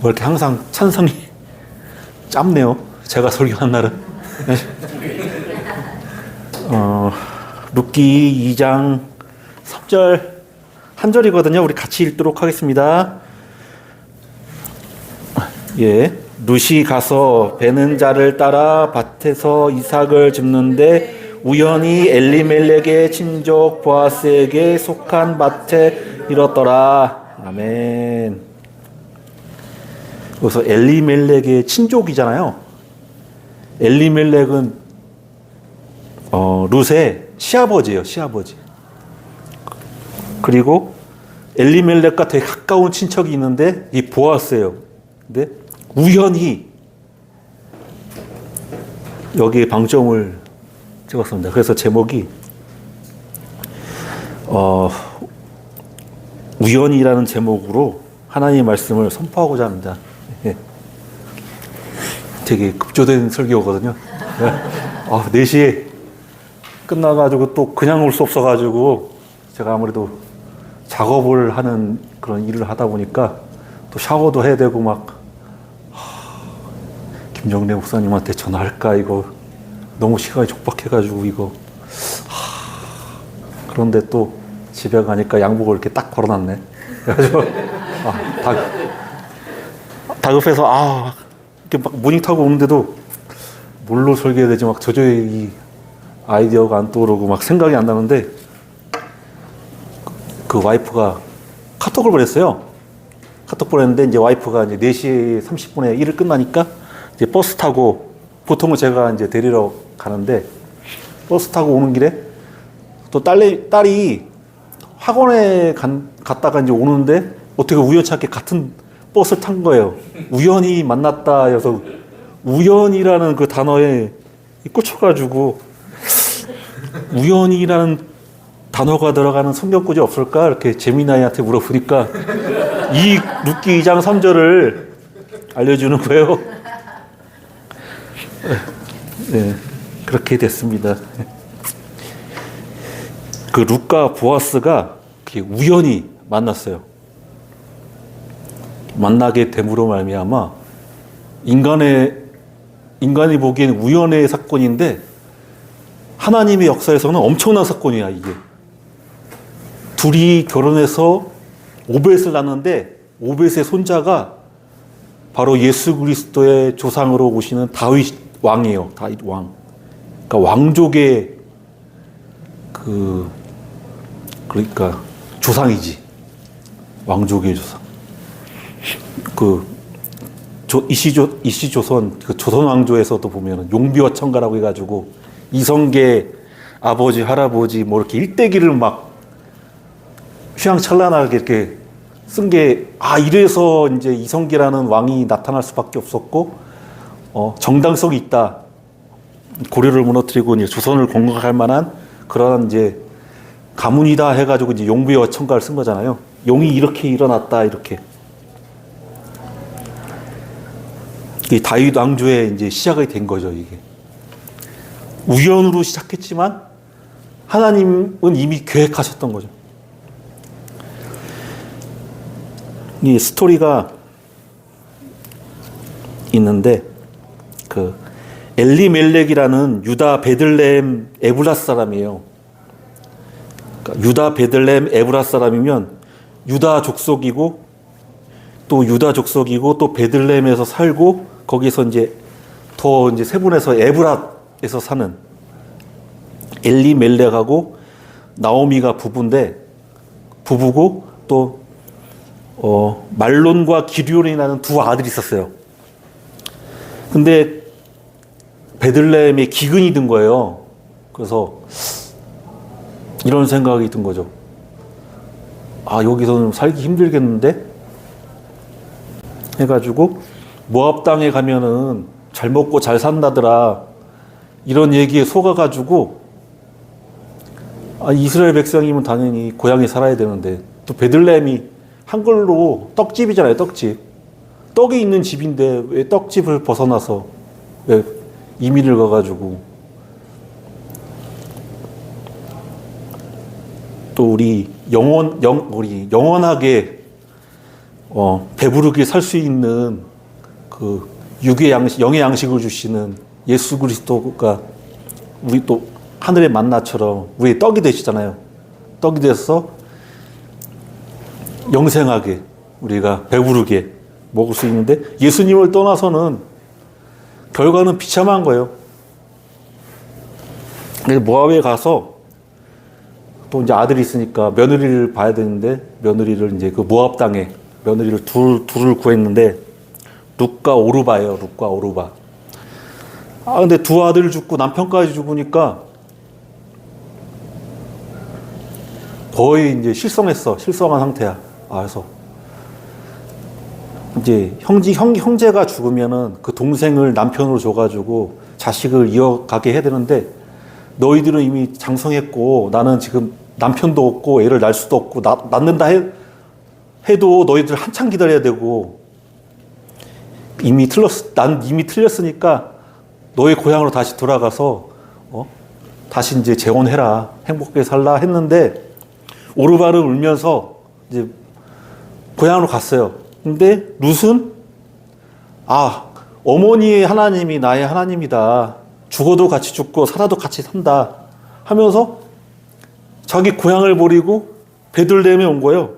뭐 이렇게 항상 찬성이 짧네요. 제가 설교한 날은. 룻기 2장 3절 한 절이거든요. 우리 같이 읽도록 하겠습니다. 예, 룻이 가서 베는 자를 따라 밭에서 이삭을 줍는데 우연히 엘리멜렉의 친족 보아스에게 속한 밭에 이뤘더라. 아멘. 그래서 엘리멜렉의 친족이잖아요. 엘리멜렉은 룻의 시아버지예요. 시아버지. 그리고 엘리멜렉과 되게 가까운 친척이 있는데 이 보아스예요. 근데 우연히 여기에 방점을 찍었습니다. 그래서 제목이 우연이라는 제목으로 하나님의 말씀을 선포하고자 합니다. 예. 되게 급조된 설교거든요. 4시에 끝나가지고 또 그냥 올 수 없어가지고 제가 아무래도 작업을 하는 그런 일을 하다 보니까 또 샤워도 해야 되고 막 김정래 목사님한테 전화할까 이거 너무 시간이 촉박해가지고 이거 그런데 또 집에 가니까 양복을 이렇게 딱 걸어놨네. 그래가지고 다급해서 이렇게 막 모닝 타고 오는데도 뭘로 설계해야 되지 막 도저히 이 아이디어가 안 떠오르고 막 생각이 안 나는데 그 와이프가 카톡을 보냈어요. 카톡 보냈는데 이제 와이프가 이제 4시 30분에 일을 끝나니까 이제 버스 타고 보통은 제가 이제 데리러 가는데 버스 타고 오는 길에 또 딸이 학원에 갔다가 이제 오는데 어떻게 우연찮게 같은 버스를 탄 거예요. 우연히 만났다 해서 우연이라는 그 단어에 꽂혀가지고 우연이라는 단어가 들어가는 성경구절이 없을까? 이렇게 재미나이한테 물어보니까 이 룻기 2장 3절을 알려주는 거예요. 네, 그렇게 됐습니다. 그 룻과 보아스가 우연히 만났어요. 만나게 됨으로 말미암아 인간이 보기엔 우연의 사건인데 하나님의 역사에서는 엄청난 사건이야 이게. 둘이 결혼해서 오벳을 낳는데 오벳의 손자가 바로 예수 그리스도의 조상으로 오시는 다윗 왕이에요. 다윗 왕. 그러니까 왕족의 그러니까 조상이지. 왕족의 조상. 이시조선 조선 왕조에서도 보면 용비어 청가라고 해가지고 이성계 아버지 할아버지 뭐 이렇게 일대기를 막 휘황찬란하게 이렇게 쓴 게 이래서 이제 이성계라는 왕이 나타날 수밖에 없었고 정당성이 있다. 고려를 무너뜨리고 이제 조선을 건국할 만한 그런 이제 가문이다 해가지고 이제 용비어 청가를 쓴 거잖아요. 용이 이렇게 일어났다 이렇게. 이 다윗 왕조의 이제 시작이 된 거죠 이게. 우연으로 시작했지만 하나님은 이미 계획하셨던 거죠. 이 스토리가 있는데 그 엘리멜렉이라는 유다 베들레헴 에브라 사람이에요. 그러니까 유다 베들레헴 에브라 사람이면 유다 족속이고 또 베들레헴에서 살고 거기서 이제 더 이제 세분해서 에브라에서 사는 엘리멜렉하고 나오미가 부부고 또 말론과 기럝이라는 두 아들이 있었어요. 근데 베들레헴에 기근이 든 거예요. 그래서 이런 생각이 든 거죠. 여기서는 살기 힘들겠는데? 해가지고 모압 땅에 가면은 잘 먹고 잘 산다더라. 이런 얘기에 속아가지고 이스라엘 백성이면 당연히 고향에 살아야 되는데 또 베들레헴이 한글로 떡집이잖아요. 떡집. 떡이 있는 집인데 왜 떡집을 벗어나서 왜 이민을 가가지고 또 우리 영원하게 배부르게 살 수 있는 그 육의 양식, 영의 양식을 주시는 예수 그리스도가 우리 또 하늘의 만나처럼 우리의 떡이 되시잖아요. 떡이 돼서 영생하게 우리가 배부르게 먹을 수 있는데 예수님을 떠나서는 결과는 비참한 거예요. 그래서 모압에 가서 또 이제 아들이 있으니까 며느리를 봐야 되는데 며느리를 이제 그 모압 땅에 며느리를 둘을 구했는데 룻과 오르바예요. 룻과 오르바. 근데 두 아들 죽고 남편까지 죽으니까 거의 이제 실성한 상태야. 그래서 이제 형제가 죽으면은 그 동생을 남편으로 줘가지고 자식을 이어가게 해야 되는데 너희들은 이미 장성했고 나는 지금 남편도 없고 애를 낳을 수도 없고 낳는다 해도 너희들 한참 기다려야 되고 난 이미 틀렸으니까 너희 고향으로 다시 돌아가서 다시 이제 재혼해라 행복하게 살라 했는데 오르바를 울면서 이제 고향으로 갔어요. 근데 룻은 어머니의 하나님이 나의 하나님이다. 죽어도 같이 죽고 살아도 같이 산다 하면서 자기 고향을 버리고 베들레헴에 온 거예요.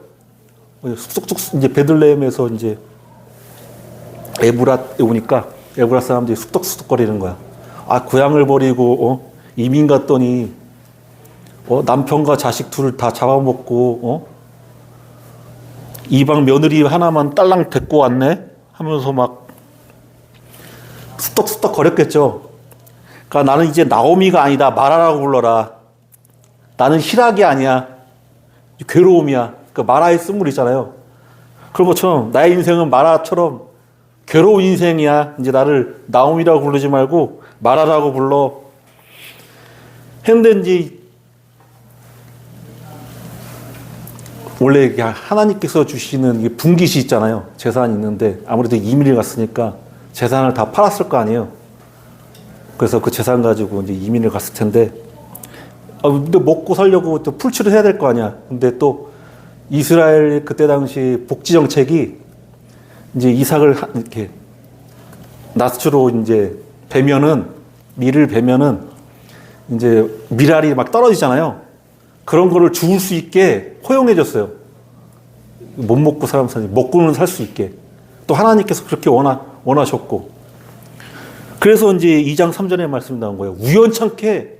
쑥쑥쑥 이제 베들레헴에서 이제 에브랏에 오니까 에브랏 사람들이 쑥덕쑥덕거리는 거야. 고향을 버리고 이민 갔더니 남편과 자식 둘을 다 잡아먹고 이방 며느리 하나만 딸랑 데리고 왔네 하면서 막 쑥덕쑥덕 거렸겠죠. 그러니까 나는 이제 나오미가 아니다. 마라라고 불러라. 나는 희락이 아니야. 괴로움이야. 그 마라의 쓴물이잖아요. 그런 것처럼 나의 인생은 마라처럼 괴로운 인생이야. 이제 나를 나오미라고 부르지 말고 마라라고 불러. 했는데 이제 원래 하나님께서 주시는 분깃이 있잖아요. 재산이 있는데 아무래도 이민을 갔으니까 재산을 다 팔았을 거 아니에요. 그래서 그 재산 가지고 이제 이민을 갔을 텐데 근데 먹고 살려고 또 풀칠을 해야 될 거 아니야. 근데 또 이스라엘 그때 당시 복지 정책이 이제 이삭을 이렇게 낯으로 이제 밀을 베면은 이제 밀알이 막 떨어지잖아요. 그런 거를 죽을 수 있게 허용해줬어요. 못 먹고 사람 사니 먹고는 살 수 있게. 또 하나님께서 그렇게 원하셨고. 그래서 이제 2장 3절에 말씀이 나온 거예요. 우연찮게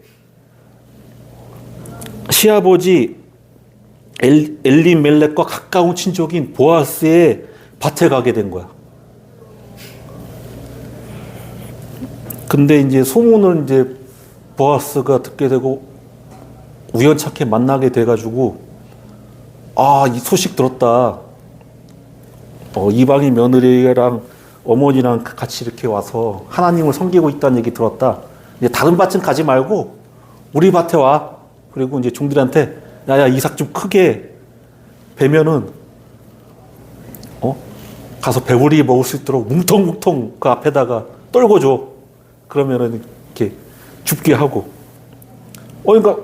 시아버지 엘리멜렉과 가까운 친족인 보아스의 밭에 가게 된 거야. 근데 이제 소문을 이제 보아스가 듣게 되고 우연찮게 만나게 돼가지고 이 소식 들었다. 이방인 며느리랑 어머니랑 같이 이렇게 와서 하나님을 섬기고 있다는 얘기 들었다. 이제 다른 밭은 가지 말고 우리 밭에 와. 그리고 이제 종들한테 야야 이삭 좀 크게 베면은 가서 배부리 먹을 수 있도록 뭉텅뭉텅 그 앞에다가 떨궈 줘. 그러면은 이렇게 줍게 하고. 그러니까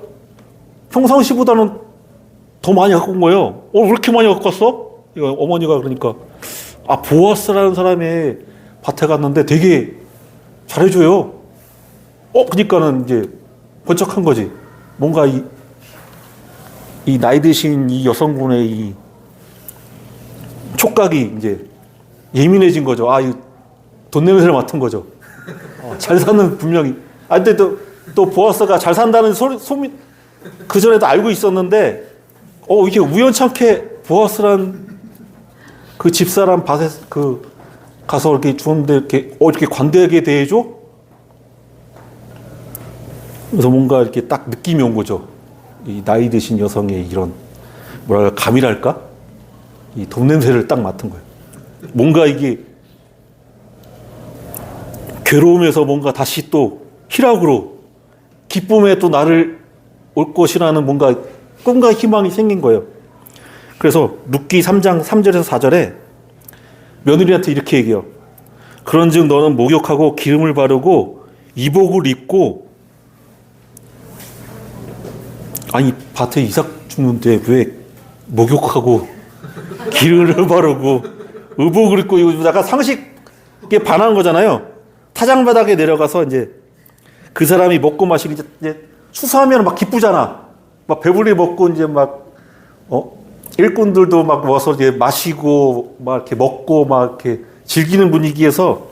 평상시보다는 더 많이 갖고 온 거예요. 왜 이렇게 많이 갖고 왔어? 이거 어머니가 그러니까 보아스라는 사람의 밭에 갔는데 되게 잘해줘요. 그러니까는 이제 번쩍한 거지. 뭔가 이 나이 드신 이 여성분의 이 촉각이 이제 예민해진 거죠. 이 돈 냄새를 맡은 거죠. 잘 사는 분명히. 근데 또 보아스가 잘 산다는 소문 그 전에도 알고 있었는데 이게 우연찮게 보아스란 그 집사람 밭에 가서 이렇게 주는데 이렇게 관대하게 대해줘? 그래서 뭔가 이렇게 딱 느낌이 온 거죠. 이 나이 드신 여성의 이런 감이랄까? 이 돈 냄새를 딱 맡은 거예요. 뭔가 이게 괴로움에서 뭔가 다시 또 희락으로 기쁨에 또 나를 올 것이라는 뭔가 꿈과 희망이 생긴 거예요. 그래서 룻기 3장 3절에서 4절에 며느리한테 이렇게 얘기해요. 그런즉 너는 목욕하고 기름을 바르고 이복을 입고 밭에 이삭 죽는데 왜 목욕하고 기름을 바르고 의복을 입고 약간 상식에 반하는 거잖아요. 타작마당에 내려가서 이제 그 사람이 먹고 마시기 이제 수사하면 막 기쁘잖아. 막 배불리 먹고 이제 막 일꾼들도 막 와서 이제 마시고 막 이렇게 먹고 막 이렇게 즐기는 분위기에서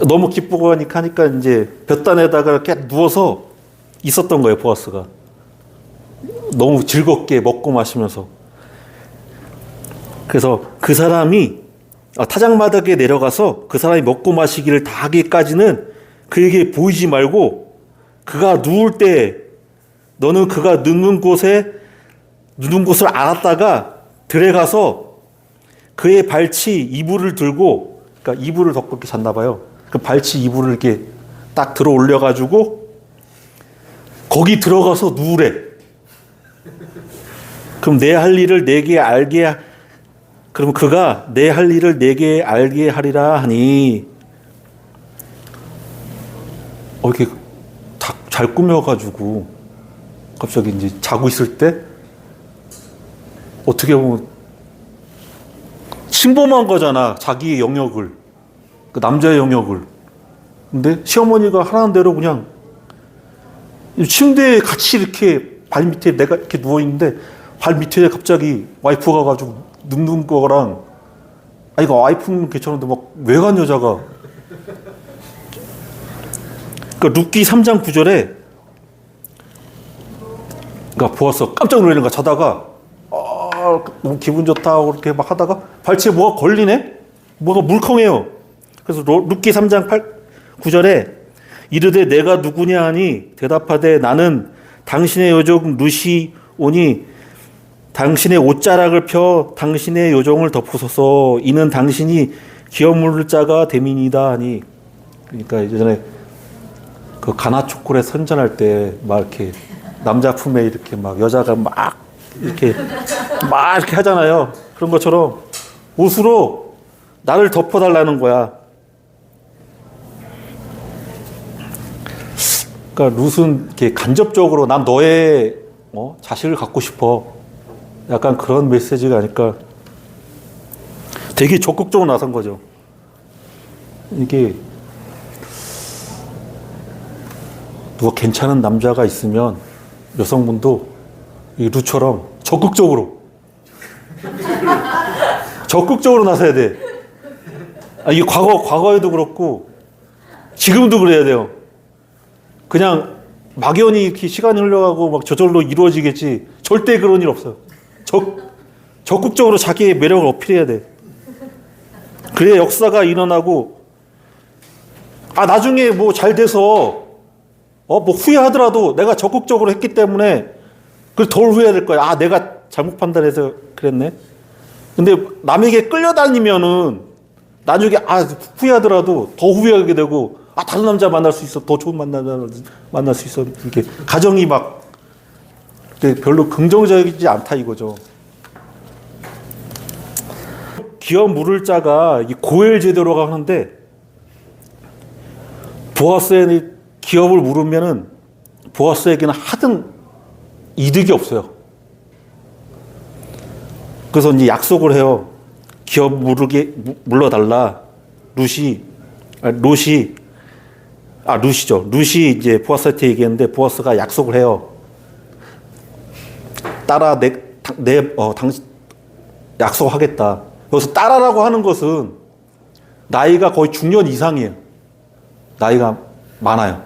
너무 기쁘고 하니까 이제 볕단에다가 이렇게 누워서 있었던 거예요, 보아스가. 너무 즐겁게 먹고 마시면서. 그래서 그 사람이 타작마당에 내려가서 그 사람이 먹고 마시기를 다 하기까지는 그에게 보이지 말고 그가 누울 때 너는 그가 눕는 곳을 알았다가 들어가서 그의 발치 이불을 들고, 그러니까 이불을 덮고 이렇게 잤나 봐요. 그 발치 이불을 이렇게 딱 들어 올려가지고 거기 들어가서 누우래. 그럼 내 할 일을 내게 알게 그럼 그가 내 할 일을 내게 알게 하리라 하니, 이렇게 잘 꾸며가지고 갑자기 이제 자고 있을 때 어떻게 보면 침범한 거잖아, 자기의 영역을, 그 남자의 영역을. 근데 시어머니가 하라는 대로 그냥 침대에 같이 이렇게 발 밑에 내가 이렇게 누워 있는데 발 밑에 갑자기 와이프가 가지고 눕는 거랑, 이거 와이프는 괜찮은데 막 외간 여자가. 그러니까 룻기 3장 9절에 그러니까 보아서 깜짝 놀라는 거야. 자다가 너무 기분 좋다 그렇게 막 하다가 발치에 뭐가 걸리네? 뭐가 물컹해요. 그래서 룻기 3장 9절에 이르되 내가 누구냐 하니 대답하되 나는 당신의 여종 룻이 오니 당신의 옷자락을 펴 당신의 요정을 덮으소서. 이는 당신이 기업 물을 자가 됨이니이다 하니. 그러니까 예전에 그 가나 초콜릿 선전할 때 막 이렇게 남자 품에 이렇게 막 여자가 막 이렇게 하잖아요. 그런 것처럼 옷으로 나를 덮어달라는 거야. 그러니까 룻은 이렇게 간접적으로 난 너의 자식을 갖고 싶어. 약간 그런 메시지가 아닐까. 되게 적극적으로 나선 거죠. 이게 누가 괜찮은 남자가 있으면 여성분도 이 룻처럼 적극적으로 나서야 돼. 이게 과거에도 그렇고 지금도 그래야 돼요. 그냥 막연히 이렇게 시간이 흘러가고 막 저절로 이루어지겠지. 절대 그런 일 없어요. 적극적으로 자기의 매력을 어필해야 돼. 그래야 역사가 일어나고, 나중에 뭐 잘 돼서, 뭐 후회하더라도 내가 적극적으로 했기 때문에, 덜 후회될 거야. 내가 잘못 판단해서 그랬네. 근데 남에게 끌려다니면은, 나중에, 후회하더라도 더 후회하게 되고, 다른 남자 만날 수 있어. 더 좋은 남자 만날 수 있어. 이렇게 가정이 막, 별로 긍정적이지 않다 이거죠. 기업 물을 자가 고엘 제도라고 하는데, 보아스의 기업을 물으면은 보아스에게는 하등 이득이 없어요. 그래서 이제 약속을 해요. 기업 물러달라. 룻이죠. 룻이 이제 보아스한테 얘기했는데 보아스가 약속을 해요. 딸아, 당신 약속하겠다. 여기서 딸아라고 하는 것은 나이가 거의 중년 이상이에요. 나이가 많아요.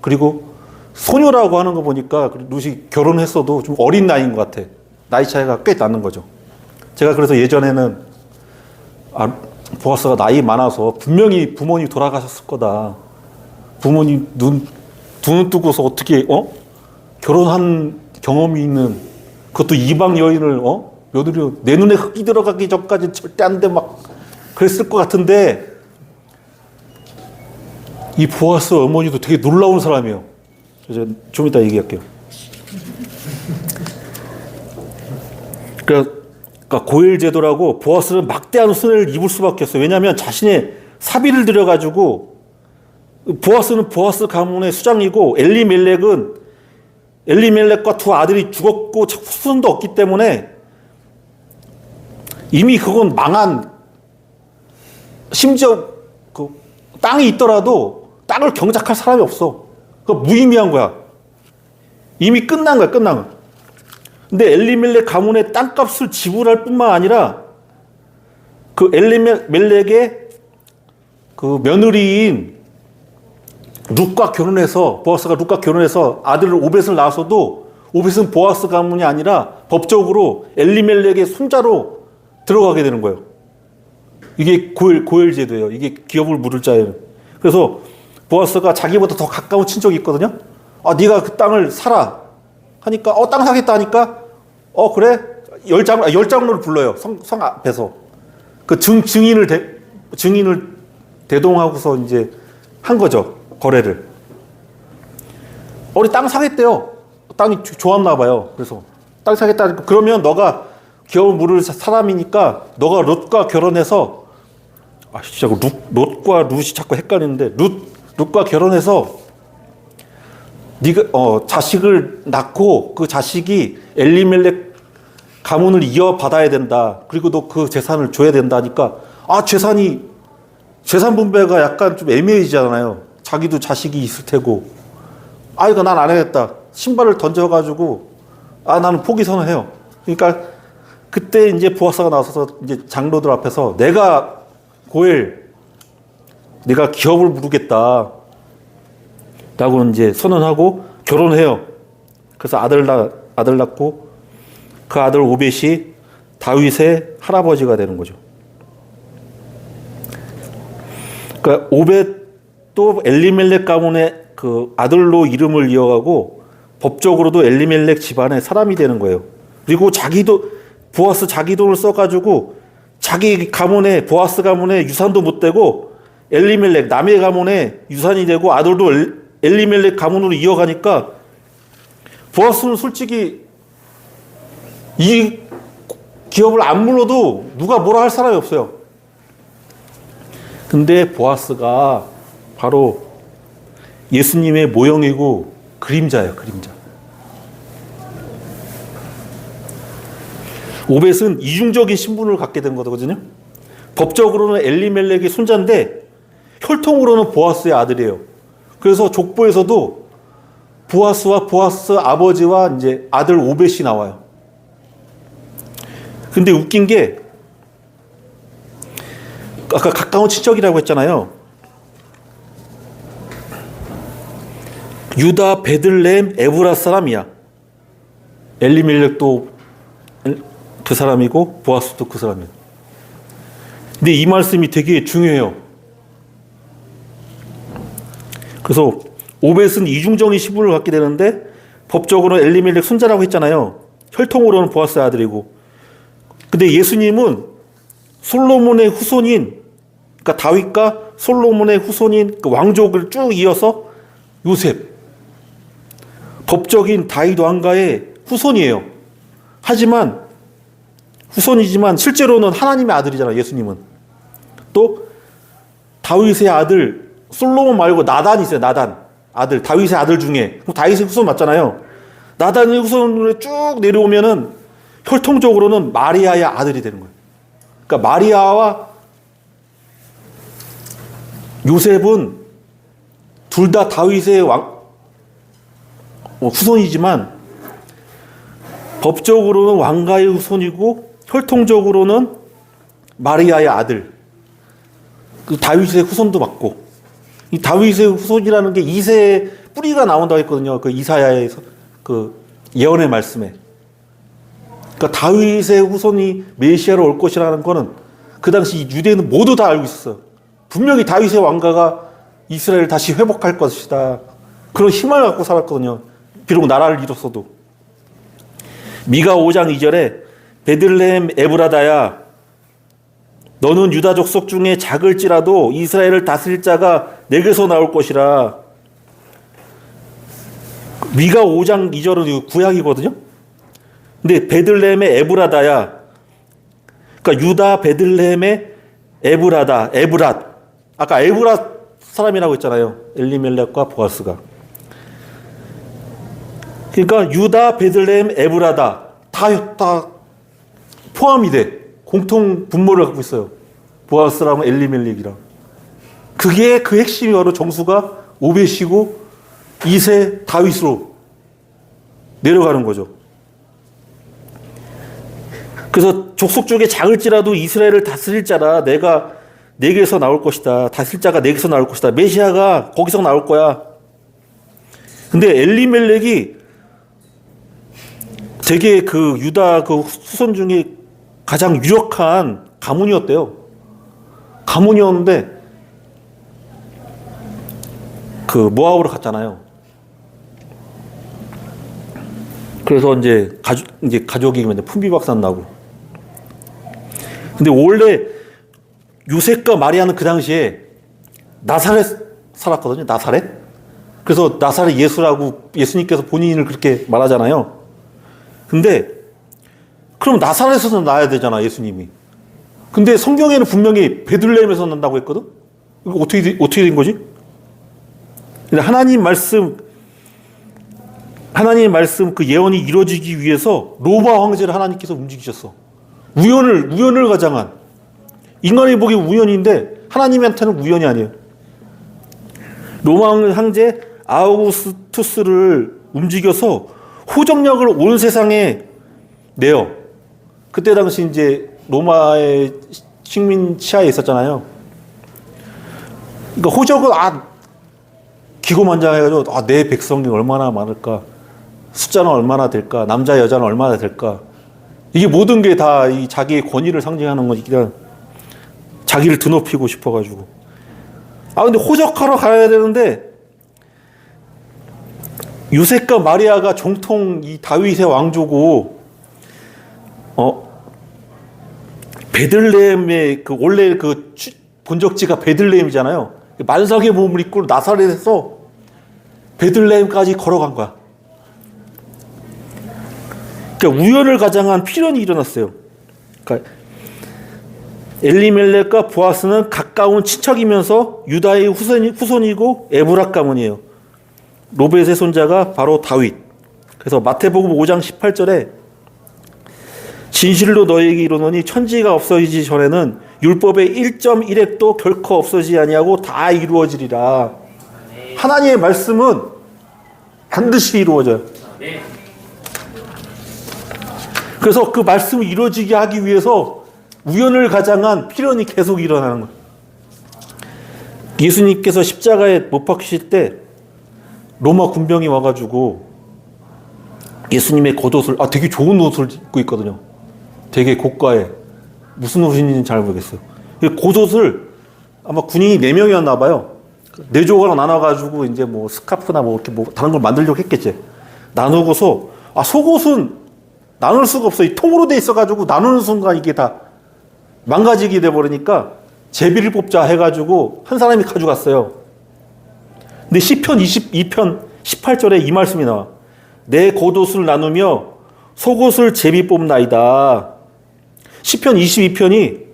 그리고 소녀라고 하는 거 보니까 룻이 결혼했어도 좀 어린 나이인 것 같아. 나이 차이가 꽤 나는 거죠. 제가 그래서 예전에는 보아스가 나이 많아서 분명히 부모님 돌아가셨을 거다. 부모님 두 눈 뜨고서 어떻게 결혼한 경험이 있는, 그것도 이방 여인을 며느리로 내 눈에 흙이 들어가기 전까지 절대 안 돼 막 그랬을 것 같은데, 이 보아스 어머니도 되게 놀라운 사람이에요. 좀 이따 얘기할게요. 그러니까 고엘 제도라고 보아스는 막대한 손해를 입을 수밖에 없어요. 왜냐하면 자신의 사비를 들여가지고, 보아스는 보아스 가문의 수장이고 엘리멜렉과 두 아들이 죽었고 후손도 없기 때문에 이미 그건 망한, 심지어 그 땅이 있더라도 땅을 경작할 사람이 없어. 그 무의미한 거야. 이미 끝난 거야, 끝난 거야. 근데 엘리멜렉 가문의 땅값을 지불할 뿐만 아니라 그 엘리멜렉의 그 며느리인 룻과 결혼해서, 보아스가 룻과 결혼해서 아들 오벳을 낳았어도 오벳은 보아스 가문이 아니라 법적으로 엘리멜렉의 손자로 들어가게 되는 거예요. 이게 고엘 제도예요. 이게 기업을 물을 자예요. 그래서 보아스가 자기보다 더 가까운 친척이 있거든요. 아, 네가 그 땅을 사라 하니까 땅 사겠다 하니까 그래, 열장로를 불러요. 성 앞에서 그 증인을 대동하고서 이제 한 거죠, 거래를. 우리 땅 사겠대요. 땅이 좋았나 봐요. 그래서 땅 사겠다. 그러면 너가 기업을 물을 사람이니까 너가 룻과 결혼해서, 진짜 롯과 룻이 자꾸 헷갈리는데, 룻과 결혼해서 네가 자식을 낳고 그 자식이 엘리멜렉 가문을 이어받아야 된다. 그리고 너 그 재산을 줘야 된다니까, 재산 분배가 약간 좀 애매해지잖아요. 자기도 자식이 있을 테고. 이거 난 안 하겠다. 신발을 던져가지고 나는 포기 선언해요. 그러니까 그때 이제 보아스가 나서서 이제 장로들 앞에서 내가 기업을 물으겠다 라고 이제 선언하고 결혼해요. 그래서 아들 낳고 그 아들 오벳이 다윗의 할아버지가 되는 거죠. 그러니까 오벳도 엘리멜렉 가문의 그 아들로 이름을 이어가고 법적으로도 엘리멜렉 집안의 사람이 되는 거예요. 그리고 보아스 자기 돈을 써가지고 자기 가문의, 보아스 가문의 유산도 못 되고 엘리멜렉 남의 가문의 유산이 되고 아들도 엘리멜렉 가문으로 이어가니까 보아스는 솔직히 이 기업을 안 물어도 누가 뭐라 할 사람이 없어요. 근데 보아스가 바로 예수님의 모형이고 그림자예요, 그림자. 오벳은 이중적인 신분을 갖게 된 거거든요. 법적으로는 엘리멜렉의 손자인데 혈통으로는 보아스의 아들이에요. 그래서 족보에서도 보아스와 보아스 아버지와 이제 아들 오벳이 나와요. 근데 웃긴 게 아까 가까운 친척이라고 했잖아요. 유다 베들레헴 에브라 사람이야. 엘리멜렉도 그 사람이고 보아스도 그 사람이야. 근데 이 말씀이 되게 중요해요. 그래서 오벳은 이중적인 신분을 갖게 되는데 법적으로는 엘리멜렉 손자라고 했잖아요. 혈통으로는 보아스의 아들이고. 근데 예수님은 솔로몬의 후손인, 그러니까 다윗과 솔로몬의 후손인 그 왕족을 쭉 이어서 요셉, 법적인 다윗 왕가의 후손이에요. 하지만 후손이지만 실제로는 하나님의 아들이잖아요, 예수님은. 또 다윗의 아들 솔로몬 말고 나단이 있어요. 나단 아들, 다윗의 아들 중에. 그럼 다윗의 후손 맞잖아요. 나단의 후손으로 쭉 내려오면은 혈통적으로는 마리아의 아들이 되는 거예요. 그러니까 마리아와 요셉은 둘 다 다윗의 후손이지만 법적으로는 왕가의 후손이고 혈통적으로는 마리아의 아들, 그 다윗의 후손도 맞고, 이 다윗의 후손이라는 게 이세의 뿌리가 나온다고 했거든요. 그 이사야의 그 예언의 말씀에. 그러니까 다윗의 후손이 메시아로 올 것이라는 거는 그 당시 유대인은 모두 다 알고 있었어요. 분명히 다윗의 왕가가 이스라엘을 다시 회복할 것이다. 그런 희망을 갖고 살았거든요. 비록 나라를 잃었어도. 미가 5장 2절에 베들레헴 에브라다야, 너는 유다 족속 중에 작을지라도 이스라엘을 다스릴 자가 내게서 나올 것이라. 미가 5장 2절은 구약이거든요. 근데 베들레헴의 에브라다야, 그러니까 유다 베들레헴의 에브라다, 에브랏. 아까 에브랏 사람이라고 했잖아요. 엘리멜렉과 보아스가. 그러니까 유다 베들레헴 에브라다 다 포함이 돼. 공통 분모를 갖고 있어요. 보아스랑 엘리멜렉이랑. 그게 그 핵심이 바로 정수가 오벳이고 이세 다윗으로 내려가는 거죠. 그래서 족속 중에 작을지라도 이스라엘을 다스릴 자라 내가 내게서 나올 것이다. 다스릴 자가 내게서 나올 것이다. 메시아가 거기서 나올 거야. 근데 엘리멜렉이 되게 그 유다 그 후손 중에 가장 유력한 가문이었대요. 가문이었는데 그 모압으로 갔잖아요. 그래서 이제 가족이 풍비박산 나고. 근데 원래 요셉과 마리아는 그 당시에 나사렛 살았거든요. 나사렛. 그래서 나사렛 예수라고 예수님께서 본인을 그렇게 말하잖아요. 근데 그럼 나사렛에서 나야 되잖아, 예수님이. 근데 성경에는 분명히 베들레헴에서 난다고 했거든. 이거 어떻게 된 거지? 근데 하나님 말씀 그 예언이 이루어지기 위해서 로마 황제를 하나님께서 움직이셨어. 우연을 가장한. 인간이 보기엔 우연인데 하나님한테는 우연이 아니에요. 로마 황제 아우구스투스를 움직여서 호정력을 온 세상에 내요. 그때 당시 이제 로마의 식민 치하에 있었잖아요. 그러니까 호적을 기고만장해가지고 내 백성이 얼마나 많을까, 숫자는 얼마나 될까, 남자 여자는 얼마나 될까. 이게 모든 게 다 이 자기의 권위를 상징하는 거지. 그냥 자기를 드높이고 싶어가지고. 근데 호적하러 가야 되는데 요셉과 마리아가 정통 이 다윗의 왕조고, 베들레헴의 그 원래 그 본적지가 베들레헴이잖아요. 만삭의 몸을 입고 나사렛에서 베들레헴까지 걸어간 거야. 그러니까 우연을 가장한 필연이 일어났어요. 그러니까 엘리멜렉과 보아스는 가까운 친척이면서 유다의 후손이고 에브락 가문이에요. 로벳의 손자가 바로 다윗. 그래서 마태복음 5장 18절에 진실로 너희에게 이르노니 천지가 없어지기 전에는 율법의 1.1획도 결코 없어지지 아니하고 다 이루어지리라. 하나님의 말씀은 반드시 이루어져요. 그래서 그 말씀을 이루어지게 하기 위해서 우연을 가장한 필연이 계속 일어나는 거예요. 예수님께서 십자가에 못 박히실 때 로마 군병이 와가지고 예수님의 겉옷을 되게 좋은 옷을 입고 있거든요. 되게 고가의 무슨 옷인지는 잘 모르겠어요. 그 겉옷을 아마 군인이 4명이었나 봐요. 4조각 나눠가지고 이제 뭐 스카프나 뭐 이렇게 뭐 다른 걸 만들려고 했겠지. 나누고서 속옷은 나눌 수가 없어. 이 통으로 돼 있어가지고 나누는 순간 이게 다 망가지게 돼 버리니까 제비를 뽑자 해가지고 한 사람이 가져갔어요. 근데 시편 22편 18절에 이 말씀이 나와. 내 겉옷을 나누며 속옷을 제비 뽑나이다. 시편 22편이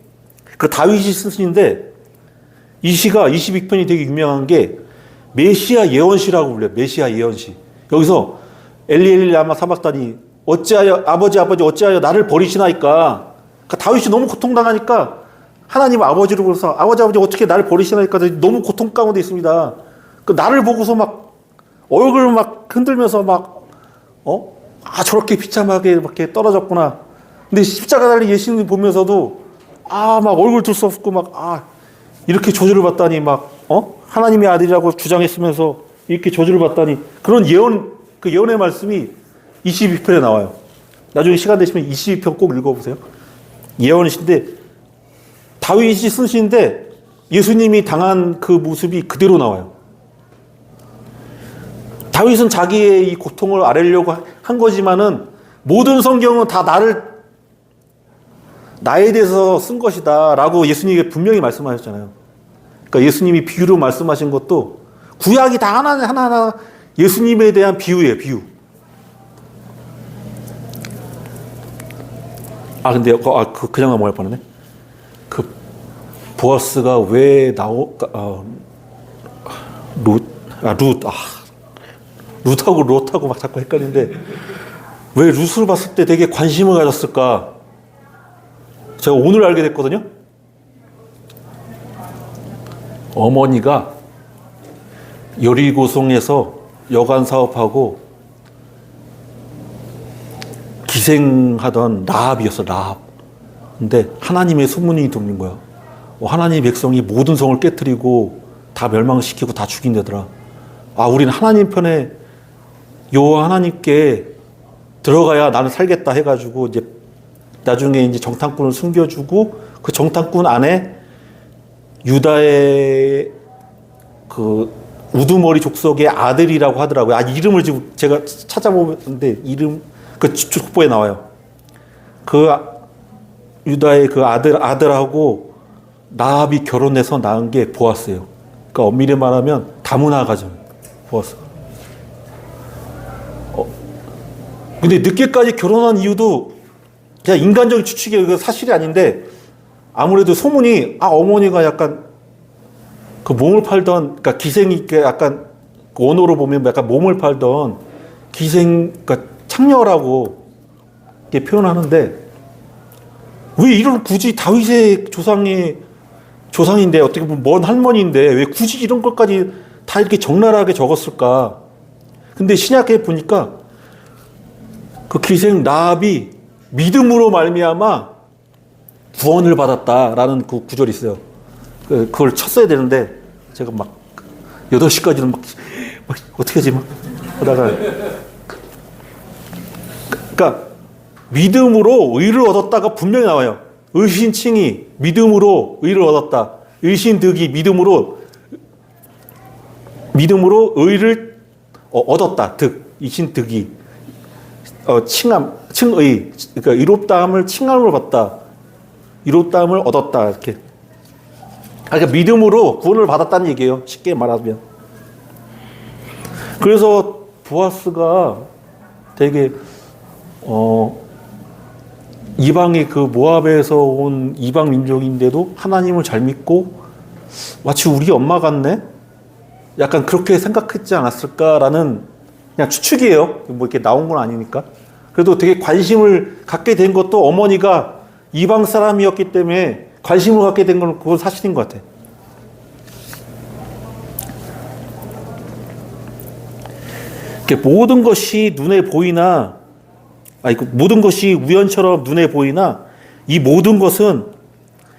그 다윗이 쓴 시인데 이 시가 22편이 되게 유명한 게 메시아 예언시라고 불려요. 메시아 예언시. 여기서 엘리 라마 사박다니 어찌하여 아버지 어찌하여 나를 버리시나이까. 그러니까 다윗이 너무 고통당하니까 하나님 아버지로 불러서 아버지 어떻게 나를 버리시나이까. 너무 고통 가운데 있습니다. 그 나를 보고서 막 얼굴을 막 흔들면서 저렇게 비참하게 이렇게 떨어졌구나. 근데 십자가 달린 예수님 보면서도 막 얼굴 들 수 없고 이렇게 저주를 받다니 하나님의 아들이라고 주장했으면서 이렇게 저주를 받다니. 그런 그 예언의 말씀이 22편에 나와요. 나중에 시간 되시면 22편 꼭 읽어보세요. 예언이신데 다윗이 쓴 시인데 예수님이 당한 그 모습이 그대로 나와요. 다윗은 자기의 이 고통을 앓으려고 한 거지만은 모든 성경은 다 나에 대해서 쓴 것이다 라고 예수님이 분명히 말씀하셨잖아요. 그러니까 예수님이 비유로 말씀하신 것도 구약이 다 하나하나 예수님에 대한 비유예요. 비유. 근데 그냥 넘어갈 뻔했네. 그 보아스가 왜 룻하고 롯하고 막 자꾸 헷갈리는데 왜 룻을 봤을 때 되게 관심을 가졌을까? 제가 오늘 알게 됐거든요. 어머니가 여리고성에서 여관 사업하고 기생하던 라합이었어, 라합. 근데 하나님의 소문이 돌린 거야. 하나님의 백성이 모든 성을 깨뜨리고 다 멸망시키고 다 죽인다더라. 아, 우리는 하나님 편에 여호와 하나님께 들어가야 나는 살겠다 해가지고 이제 나중에 이제 정탐꾼을 숨겨주고 그 정탐꾼 안에 유다의 그 우두머리 족속의 아들이라고 하더라고요. 아, 이름을 지금 제가 찾아보는데 이름 그 족보에 나와요. 그 유다의 그 아들하고 라합이 결혼해서 낳은 게 보아스예요. 그러니까 엄밀히 말하면 다문화 가정 보아스. 근데 늦게까지 결혼한 이유도 그냥 인간적인 추측이에요. 사실이 아닌데 아무래도 소문이 어머니가 약간 그 몸을 팔던, 그러니까 기생이 약간 원어로 보면 약간 몸을 팔던 기생, 그러니까 창녀라고 이렇게 표현하는데 왜 이런 굳이 다윗의 조상인데 어떻게 보면 먼 할머니인데 왜 굳이 이런 것까지 다 이렇게 적나라하게 적었을까? 근데 신약에 보니까 그 기생 라합이 믿음으로 말미암아 구원을 받았다라는 그 구절이 있어요. 그걸 쳤어야 되는데 제가 막 8시까지는 막 어떻게 하지 막 하다가 그러니까 믿음으로 의를 얻었다가 분명히 나와요. 의신칭이 믿음으로 의를 얻었다. 의신득이 믿음으로 의를 얻었다. 의신득이 칭의, 그러니까 의롭다함을 칭함을 받다. 의롭다함을 얻었다. 이렇게. 그러니까 믿음으로 구원을 받았다는 얘기예요. 쉽게 말하면. 그래서 보아스가 되게 이방의 그 모압에서 온 이방 민족인데도 하나님을 잘 믿고 마치 우리 엄마 같네? 약간 그렇게 생각했지 않았을까라는 그냥 추측이에요. 뭐 이렇게 나온 건 아니니까. 그래도 되게 관심을 갖게 된 것도 어머니가 이방 사람이었기 때문에 관심을 갖게 된 건 그건 사실인 것 같아. 모든 것이 눈에 보이나, 모든 것이 우연처럼 눈에 보이나, 이 모든 것은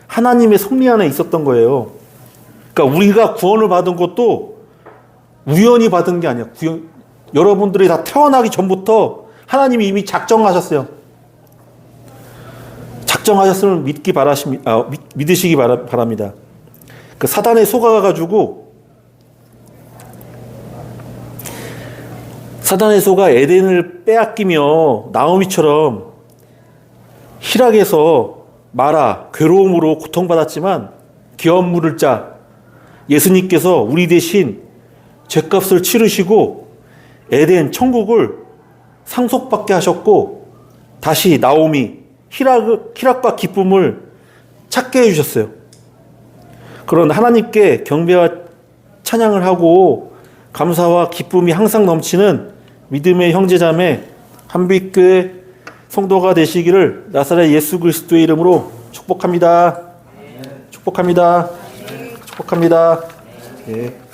하나님의 섭리 안에 있었던 거예요. 그러니까 우리가 구원을 받은 것도 우연히 받은 게 아니야. 여러분들이 다 태어나기 전부터 하나님이 이미 작정하셨어요. 작정하셨음을 믿으시기 바랍니다. 그 사단에 속아가지고 사단의 소가 에덴을 빼앗기며 나오미처럼 희락에서 마라 괴로움으로 고통받았지만 기업 물을 자 예수님께서 우리 대신 죄값을 치르시고 에덴 천국을 상속받게 하셨고 다시 나오미 희락과 기쁨을 찾게 해주셨어요. 그런 하나님께 경배와 찬양을 하고 감사와 기쁨이 항상 넘치는 믿음의 형제자매 한빛교회 성도가 되시기를 나사렛 예수 그리스도의 이름으로 축복합니다. 축복합니다. 축복합니다. 예.